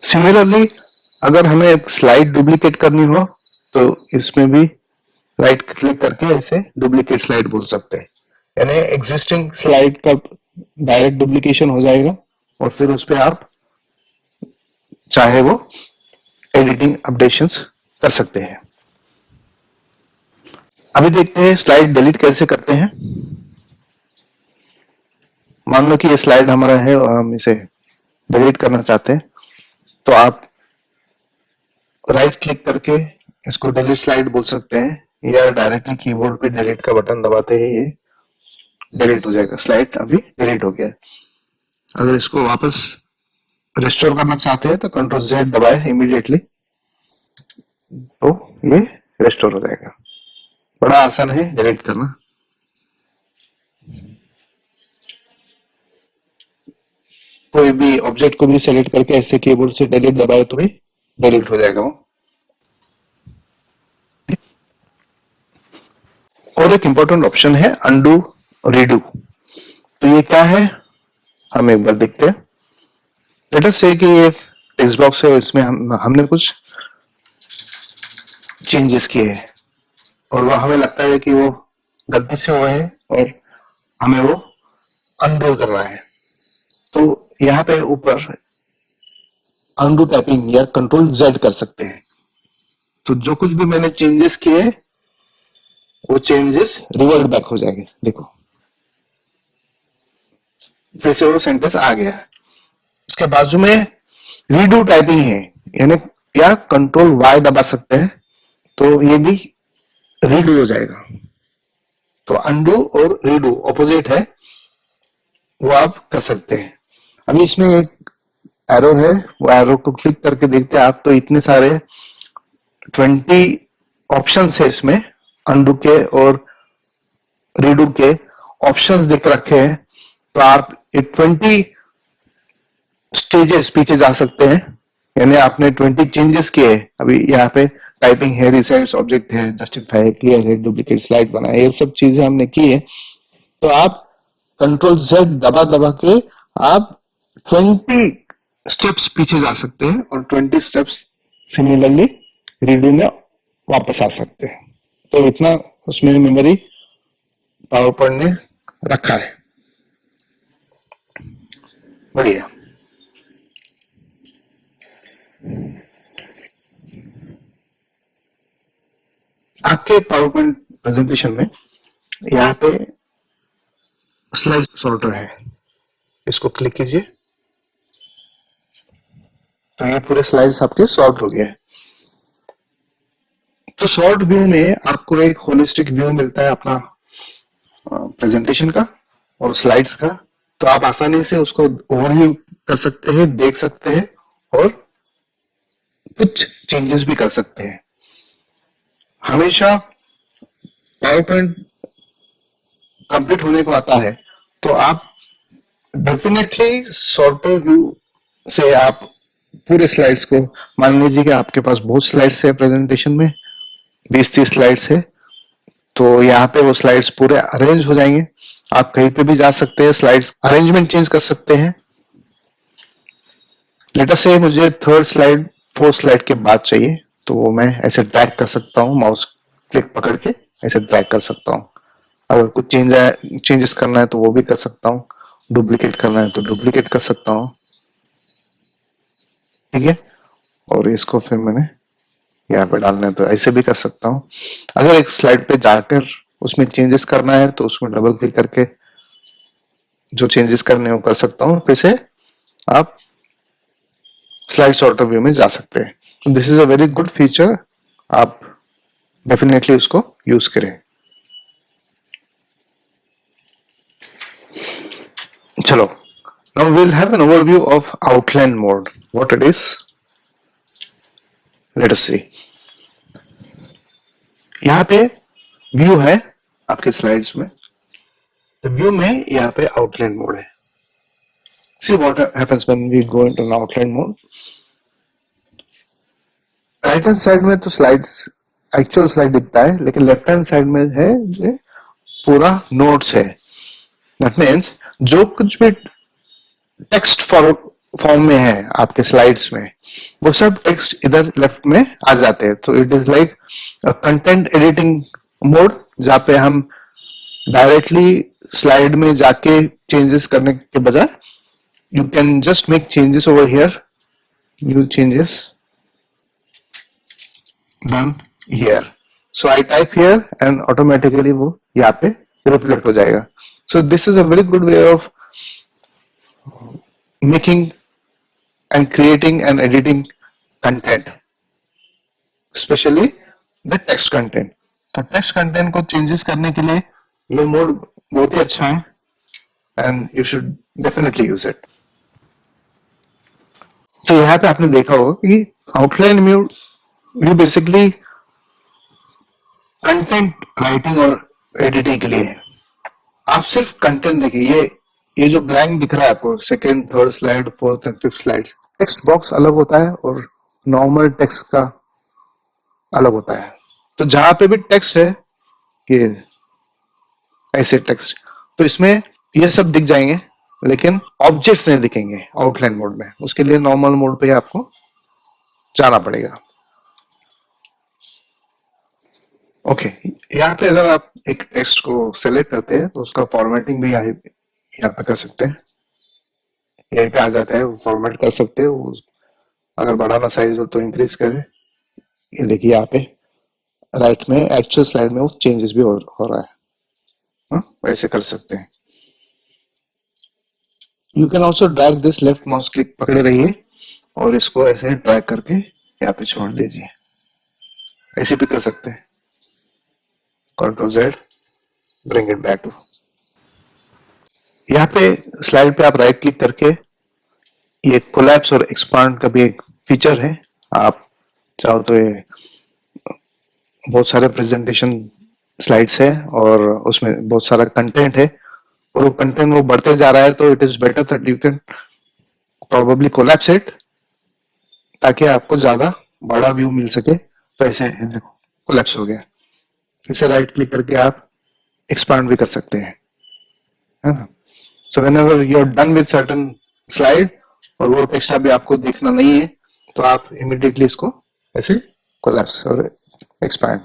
Similarly अगर हमें एक स्लाइड डुप्लीकेट करनी हो तो इसमें भी राइट क्लिक करके इसे डुप्लीकेट स्लाइड बोल सकते हैं, यानी एग्जिस्टिंग स्लाइड का डायरेक्ट डुप्लीकेशन हो जाएगा और फिर उस पर आप चाहे वो एडिटिंग अपडेशंस कर सकते हैं। अभी देखते हैं स्लाइड डिलीट कैसे करते हैं। मान लो कि ये स्लाइड हमारा है और हम इसे डिलीट करना चाहते हैं, तो आप राइट क्लिक करके इसको डिलीट स्लाइड बोल सकते हैं या डायरेक्टली कीबोर्ड पे डिलीट का बटन दबाते ही ये डिलीट हो जाएगा। स्लाइड अभी डिलीट हो गया है। अगर इसको वापस रिस्टोर करना चाहते हैं तो कंट्रोल Z दबाए इमीडिएटली, तो ये रिस्टोर हो जाएगा। बड़ा आसान है डिलीट करना। कोई भी ऑब्जेक्ट को भी सेलेक्ट करके ऐसे कीबोर्ड से डिलीट दबाए तो भी डिलीट हो जाएगा वो। और एक इंपॉर्टेंट ऑप्शन है अनडू रीडू। तो ये क्या है हम एक बार देखते हैं। लेट अस से कि ये टेक्स्ट बॉक्स है, इसमें हमने कुछ चेंजेस किए हैं और वो हमें लगता है कि वो गलती से हुए हैं और हमें वो अनडू करना है। तो यहाँ पे ऊपर अनडू टाइपिंग या कंट्रोल Z कर सकते हैं। तो जो कुछ भी मैंने चेंजेस किए वो चेंजेस रिवर्ट बैक हो जाएंगे। देखो फिर से वो सेंटेंस आ गया। इसके बाजू में रीडू टाइपिंग है, यानी या कंट्रोल Y दबा सकते हैं तो ये भी रीडू हो जाएगा। तो अनडू और रीडू ऑपोजिट है, वो आप कर सकते हैं। अभी इसमें एक एरो है, वो एरो को क्लिक करके देखते हैं आप, तो इतने सारे 20 ऑप्शंस है इसमें। अनडू के और रीडू के ऑप्शंस दिख रखे हैं, तो आप 20 स्टेजेस पीछे जा सकते हैं, यानी आपने 20 चेंजेस किए। अभी यहाँ पे टाइपिंग है, रिसाइज ऑब्जेक्ट है, जस्टिफाई है, क्लियर है, डुप्लीकेट स्लाइड बना है, ये सब चीजें हमने की है। तो आप कंट्रोल Z दबा दबा के आप 20 स्टेप्स पीछे जा सकते हैं और 20 स्टेप्स सिमिलरली रीडू में वापस आ सकते हैं। तो इतना उसमें मेमोरी पावर पॉइंट ने रखा है। बढ़िया। आपके पावर पॉइंट प्रेजेंटेशन में यहाँ पे स्लाइड सॉर्टर है, इसको क्लिक कीजिए तो ये पूरे स्लाइड्स आपके सॉर्ट हो गए हैं। तो सॉर्ट व्यू में आपको एक होलिस्टिक व्यू मिलता है अपना प्रेजेंटेशन का और स्लाइड्स का। तो आप आसानी से उसको ओवरव्यू कर सकते हैं, देख सकते हैं और कुछ चेंजेस भी कर सकते हैं। हमेशा पावर पॉइंट कंप्लीट होने को आता है तो आप डेफिनेटली सॉर्टर व्यू से आप पूरे स्लाइड्स को, मान लीजिए कि आपके पास बहुत स्लाइड्स है प्रेजेंटेशन में, 20-30 स्लाइड्स है, तो यहाँ पे वो स्लाइड्स पूरे अरेंज हो जाएंगे। आप कहीं पे भी जा सकते हैं, स्लाइड्स अरेंजमेंट चेंज कर सकते हैं। लेट अस से मुझे 3rd स्लाइड 4th स्लाइड के बाद चाहिए, तो वो मैं ऐसे ड्रैग कर सकता हूँ, माउस क्लिक पकड़ के ऐसे ड्रैग कर सकता हूँ। अगर कुछ चेंजेस करना है तो वो भी कर सकता हूँ, डुप्लीकेट करना है तो डुप्लीकेट कर सकता हूँ, ठीक है। और इसको फिर मैंने यहाँ पे डालना है तो ऐसे भी कर सकता हूँ। अगर एक स्लाइड पे जाकर उसमें चेंजेस करना है तो उसमें डबल क्लिक करके जो चेंजेस करने हैं वो कर सकता हूँ, फिर से आप स्लाइड सॉर्टर व्यू में जा सकते हैं। This is a very good feature, आप डेफिनेटली उसको यूज करें। चलो, now we'll have an overview of outline mode, what it is. Let us see. यहाँ पे व्यू है आपके स्लाइड्स में, तो व्यू में यहाँ पे आउटलाइन मोड है। See what happens when we go into an outline mode. Right hand side में तो स्लाइड्स एक्चुअल स्लाइड दिखता है, लेकिन लेफ्ट हैंड साइड में है जो पूरा नोट्स है। दैट मीन्स जो कुछ भी टेक्स्ट फॉर्म में है आपके स्लाइड्स में, वो सब टेक्स्ट इधर लेफ्ट में आ जाते हैं। तो it is like content editing mode, जहाँ पे हम डायरेक्टली स्लाइड में जाके चेंजेस करने के बजाय you can just make changes over here, new changes done here. So I type here and automatically वो यहाँ पे reflect हो जाएगा. So this is a very good way of making and creating and editing content, especially the text content. तो text content को changes करने के लिए ये मोड बहुत ही अच्छा है and you should definitely use it. तो यहाँ पे आपने देखा होगा कि आउटलाइन में यू बेसिकली कंटेंट राइटिंग और एडिटिंग के लिए है। आप सिर्फ कंटेंट देखिए, ये जो ब्लैंक दिख रहा है आपको, second, third slide, fourth and fifth slide, text box अलग होता है और नॉर्मल टेक्स्ट का अलग होता है। तो जहां पे भी टेक्स्ट है, ये ऐसे टेक्स्ट, तो इसमें ये सब दिख जाएंगे, लेकिन ऑब्जेक्ट्स नहीं दिखेंगे आउटलाइन मोड में। उसके लिए नॉर्मल मोड पे आपको जाना पड़ेगा। ओके, यहाँ पे अगर आप एक टेक्स्ट को सेलेक्ट करते हैं तो उसका फॉर्मेटिंग भी यहाँ पे कर सकते हैं। यहीं पे आ जाता है, वो फॉर्मेट कर सकते हैं। वो अगर बढ़ाना साइज हो तो इंक्रीज करें। ये देखिए यहाँ पे राइट में एक्चुअल स्लाइड में वो चेंजेस भी हो रहा है। वैसे कर सकते हैं। You can also drag this, left mouse click पकड़े रहिए और इसको ऐसे ड्रैग करके यहाँ पे छोड़ दीजिए। ऐसे भी कर सकते हैं। Control Z, bring it back to. यहाँ पे स्लाइड पे आप राइट क्लिक करके ये कोलैप्स और एक्सपांड का भी एक फीचर है। आप चाहो तो ये बहुत सारे प्रेजेंटेशन स्लाइड्स है और उसमें बहुत सारा कंटेंट है और वो कंटेंट वो बढ़ते जा रहा है, तो it is better that you can probably collapse it, ताकि आपको ज्यादा बड़ा व्यू मिल सके। तो ऐसे देखो कोलैप्स हो गया। इसे राइट क्लिक करके आप एक्सपांड भी कर सकते हैं, है ना। So whenever you are done with certain slide और वो टेक्स्ट अभी आपको देखना नहीं है, तो आप इमीडिएटली इसको ऐसे कोलैप्स और एक्सपांड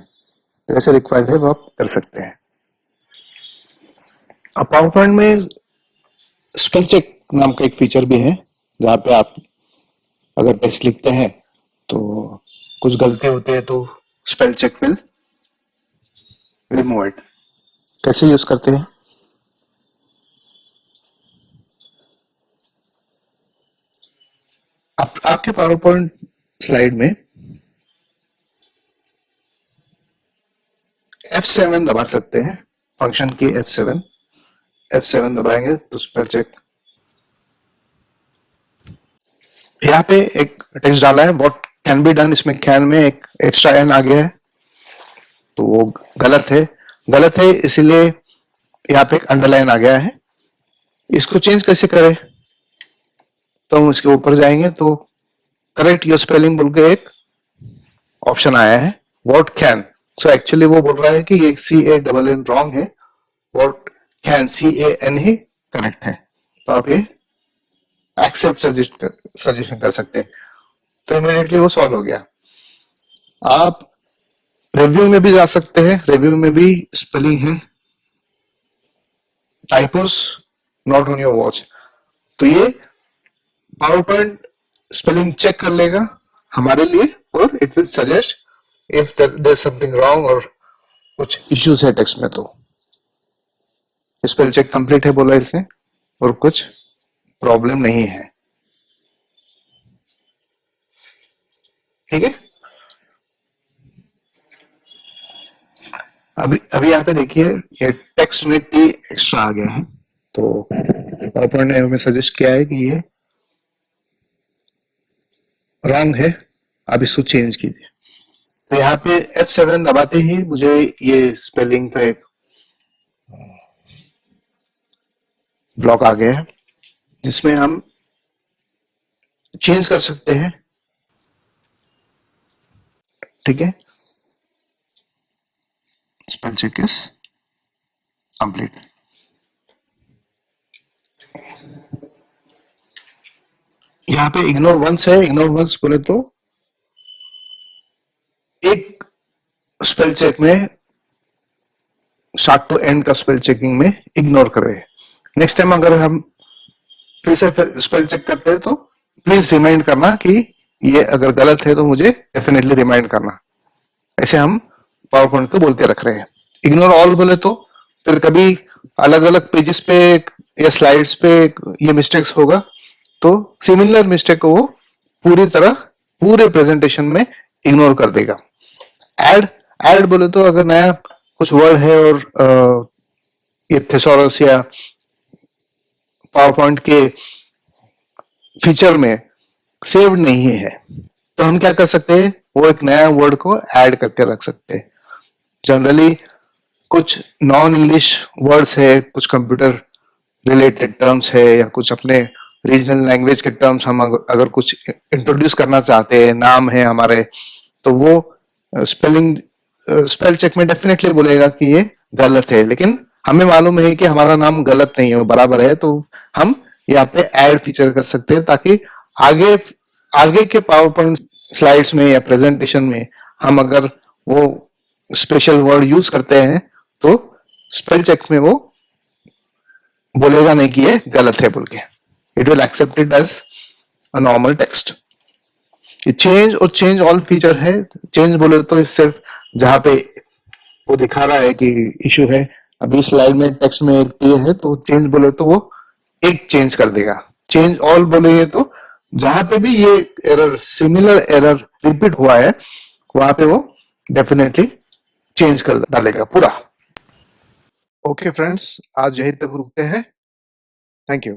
जैसे रिक्वायर्ड है वो आप कर सकते हैं। अब पावर पॉइंट में स्पेल चेक नाम का एक फीचर भी है, जहां पे आप अगर टेक्स्ट लिखते हैं तो कुछ गलती होते हैं तो spell check will remove it. कैसे यूज करते हैं? आपके पावर पॉइंट स्लाइड में F7 दबा सकते हैं, फंक्शन की F7 दबाएंगे तो स्पेल चेक। यहाँ पे एक टेक्स्ट डाला है, व्हाट कैन बी डन, इसमें कैन में एक एक्स्ट्रा एन आ गया है, तो वो गलत है इसीलिए यहाँ पे एक अंडरलाइन आ गया है। इसको चेंज कैसे करें? तो हम इसके ऊपर जाएंगे तो करेक्ट योर स्पेलिंग बोल के एक ऑप्शन आया है, व्हाट कैन। सो एक्चुअली वो बोल रहा है कि ये CANN रॉन्ग है, what can CAN he correct है। तो आप ये एक्सेप्ट सजेशन कर सकते हैं, तो इमीडिएटली वो सॉल्व हो गया। आप रिव्यू में भी जा सकते हैं, रिव्यू में भी स्पेलिंग है टाइपोस नॉट ऑन योर वॉच, तो ये पावर पॉइंट स्पेलिंग चेक कर लेगा हमारे लिए और it will suggest if there something wrong और कुछ इश्यूज है टेक्स्ट में। तो स्पेल चेक कंप्लीट है बोला इसने और कुछ प्रॉब्लम नहीं है। ठीक है, अभी यहाँ पे देखिए ये टेक्स्ट में टी एक्स्ट्रा आ गया है, तो पावर पॉइंट ने हमें सजेस्ट किया है कि ये रॉन्ग है, आप इसको चेंज कीजिए। तो यहाँ पे F7 दबाते ही मुझे ये स्पेलिंग का एक ब्लॉक आ गया है, जिसमें हम चेंज कर सकते हैं। ठीक है, स्पेल चेक इज कंप्लीट। यहाँ पे इग्नोर वंस है, इग्नोर वंस बोले तो एक स्पेल चेक में स्टार्ट टू एंड का स्पेल चेकिंग में इग्नोर करें। नेक्स्ट टाइम अगर हम फिर से स्पेल चेक करते हैं तो प्लीज रिमाइंड करना कि ये अगर गलत है तो मुझे डेफिनेटली रिमाइंड करना। ऐसे हम पावर पॉइंट को बोलते रख रहे हैं। इग्नोर ऑल बोले तो फिर कभी अलग अलग पेजेस पे या स्लाइड्स पे ये मिस्टेक्स होगा तो सिमिलर मिस्टेक को वो पूरी तरह पूरे प्रेजेंटेशन में इग्नोर कर देगा। ऐड ऐड बोले तो अगर नया कुछ वर्ड है और ये थेसोरस या पावर पॉइंट के फीचर में सेव्ड नहीं है तो हम क्या कर सकते हैं, वो एक नया वर्ड को ऐड करके रख सकते हैं। जनरली कुछ नॉन इंग्लिश वर्ड्स है, कुछ कंप्यूटर रिलेटेड टर्म्स है या कुछ अपने रीजनल लैंग्वेज के टर्म्स हम अगर कुछ इंट्रोड्यूस करना चाहते हैं, नाम है हमारे, तो वो स्पेल चेक में डेफिनेटली बोलेगा कि ये गलत है, लेकिन हमें मालूम है कि हमारा नाम गलत नहीं है, वो बराबर है, तो हम यहाँ पे ऐड फीचर कर सकते हैं ताकि आगे आगे के पावर पॉइंट स्लाइड्स में या प्रेजेंटेशन में हम अगर वो स्पेशल वर्ड यूज करते हैं तो स्पेल चेक में वो बोलेगा नहीं कि ये गलत है बोल के, it will accept it as a normal text. ये चेंज और चेंज ऑल फीचर है। चेंज बोले तो सिर्फ जहां पे वो दिखा रहा है कि इशू है, अभी स्लाइड में टेक्स्ट में ये है तो चेंज बोले तो वो एक चेंज कर देगा। चेंज ऑल बोले तो जहां पे भी ये एरर सिमिलर एरर रिपीट हुआ है वहां पे वो डेफिनेटली चेंज कर डालेगा पूरा। ओके फ्रेंड्स, आज यही तक रुकते हैं। Thank you.